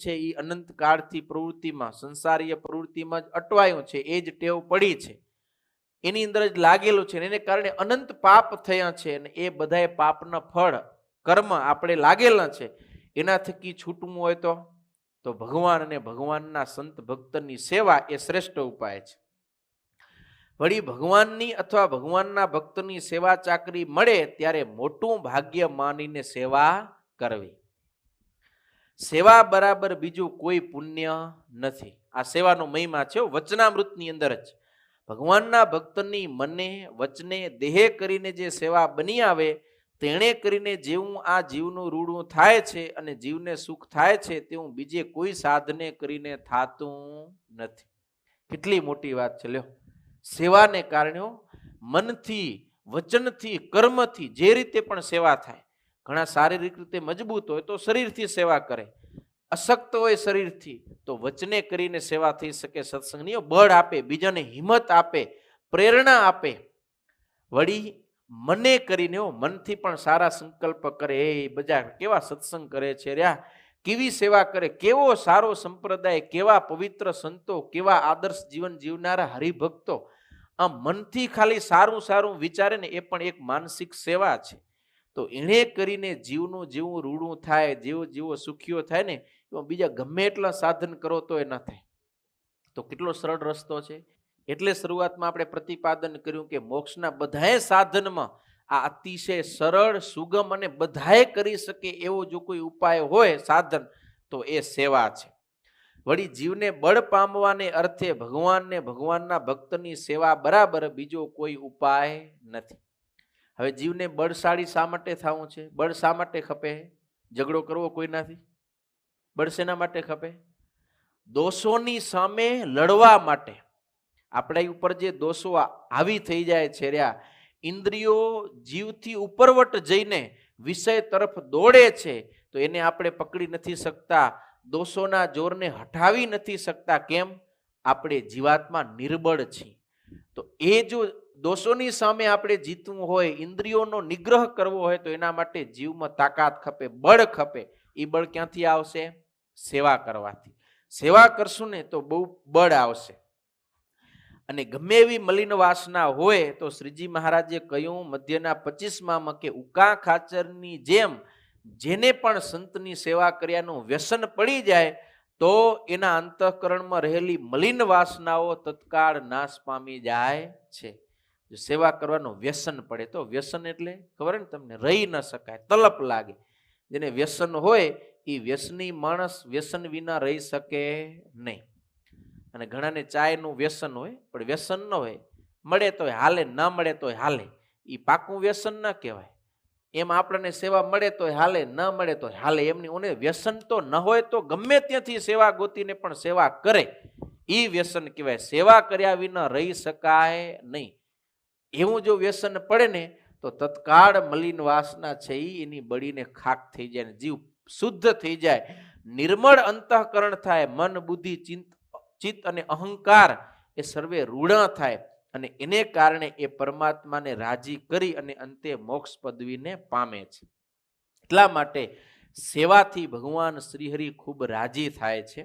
છે એ અનંત કાળથી પ્રવૃત્તિમાં, સંસારીય પ્રવૃત્તિમાં જ અટવાયું છે, એ જ ટેવ પડી છે, એની અંદર જ લાગેલું છે, એને કારણે અનંત પાપ થયા છે, અને એ બધાય પાપના ફળ કર્મ આપણે લાગેલા છે, એના થકી છૂટવું હોય તો ભગવાન અને ભગવાનના સંત ભક્તની સેવા એ શ્રેષ્ઠ ઉપાય છે. વળી ભગવાનની અથવા ભગવાનના ભક્તની સેવા ચાકરી મળે ત્યારે મોટું ભાગ્ય માનીને સેવા કરવી. સેવા બરાબર બીજું કોઈ પુણ્ય નથી. આ સેવાનો મહિમા છે વચનામૃતની અંદર જ. ભગવાનના ભક્તની મને વચને દેહે કરીને જે સેવા બની આવે તેણે કરીને જેવું આ જીવનું રૂડું થાય છે અને જીવને સુખ થાય છે તેવું બીજે કોઈ સાધને કરીને થાતું નથી. કેટલી મોટી વાત છે લ્યો. સેવાને કારણે મનથી, વચનથી, કર્મથી જે રીતે પણ સેવા થાય. ઘણા શારીરિક રીતે મજબૂત હોય તો શરીરથી સેવા કરે, અશક્ત હોય શરીરથી તો વચને કરીને સેવા થઈ શકે. સત્સંગની બળ આપે, બીજાને હિંમત આપે, પ્રેરણા આપે. વળી મને કરીને મનથી પણ સારા સંકલ્પ કરે. એ બધા કેવા સત્સંગ કરે છે રહ્યા, કેવી સેવા કરે, કેવો સારો સંપ્રદાય, કેવા પવિત્ર સંતો, કેવા આદર્શ જીવન જીવનારા હરિભક્તો. આમ મનથી ખાલી સારું સારું વિચારે ને એ પણ એક માનસિક સેવા છે. તો એણે કરીને જીવનું જેવું રૂડું થાય, જેવો જેવો સુખીઓ થાય ને એમાં બીજા ગમે એટલા સાધન કરો તો એ ન થાય. તો કેટલો સરળ રસ્તો છે. એટલે શરૂઆતમાં આપણે પ્રતિપાદન કર્યું કે મોક્ષના બધાય સાધનમાં આ અતિશય સરળ, સુગમ અને બધાએ કરી શકે એવો જો કોઈ ઉપાય હોય, સાધન, તો એ સેવા છે. વળી જીવને બળ પામવાને અર્થે ભગવાનને ભગવાનના ભક્તની સેવા બરાબર બીજો કોઈ ઉપાય નથી. હવે જીવને બળશાળી શા માટે થવું છે? બળ શા માટે ખપે? ઝઘડો કરવો કોઈનાથી? બળ શેના માટે ખપે? દોષોની સામે લડવા માટે. આપણા ઉપર જે દોષો હાવી થઈ જાય છે રહ્યા, ઇન્દ્રિયો જીવથી ઉપરવટ જઈને વિષય તરફ દોડે છે તો એને આપણે પકડી નથી શકતા, દોષોના જોરને હટાવી નથી શકતા. કેમ? આપણે જીવાત્મા નિર્બળ છીએ. તો એ જો દોષોની સામે આપણે જીતવું હોય, ઇન્દ્રિયોનો નિગ્રહ કરવો હોય તો એના માટે જીવમાં તાકાત ખપે, બળ ખપે. એ બળ ક્યાંથી આવશે? સેવા કરવાથી. સેવા કરશું ને તો બહુ બળ આવશે. અને ગમે એવી મલિન વાસના હોય તો શ્રીજી મહારાજે કહ્યું મધ્યના 25માં કે ઉકા ખાચરની જેમ જેને પણ સંતની સેવા કર્યાનું વ્યસન પડી જાય તો એના અંતઃકરણમાં રહેલી મલિન વાસનાઓ તત્કાળ નાશ પામી જાય છે. જો સેવા કરવાનું વ્યસન પડે તો, વ્યસન એટલે ખબર ને તમને, રહી ન શકાય, તલપ લાગે. જેને વ્યસન હોય એ વ્યસની માણસ વ્યસન વિના રહી શકે નહીં. અને ઘણાને ચાયનું વ્યસન હોય પણ વ્યસન ન હોય, મળે તોય હાલે, ન મળે તોય હાલે. એ પાકું વ્યસન ન કહેવાય. એમ આપણને સેવા મળે તોય હાલે, ન મળે તોય હાલે. એમની ઓને વ્યસન તો ન હોય તો ગમે ત્યાંથી સેવા ગોતીને પણ સેવા કરે, એ વ્યસન કહેવાય. સેવા કર્યા વિના રહી શકાય નહીં. એવું જો વ્યસન પડે ને તો તત્કાળ મલિન વાસના છે એની બળીને ખાક થઈ જાય, જીવ શુદ્ધ થઈ જાય, નિર્મળ અંતઃકરણ થાય, મન, બુદ્ધિ, ચિત્ત અને અહંકાર એ સર્વે રૂઢા થાય અને એને કારણે એ પરમાત્માને રાજી કરી અને અંતે મોક્ષ પદવીને પામે છે. એટલા માટે સેવાથી ભગવાન શ્રીહરિ ખૂબ રાજી થાય છે.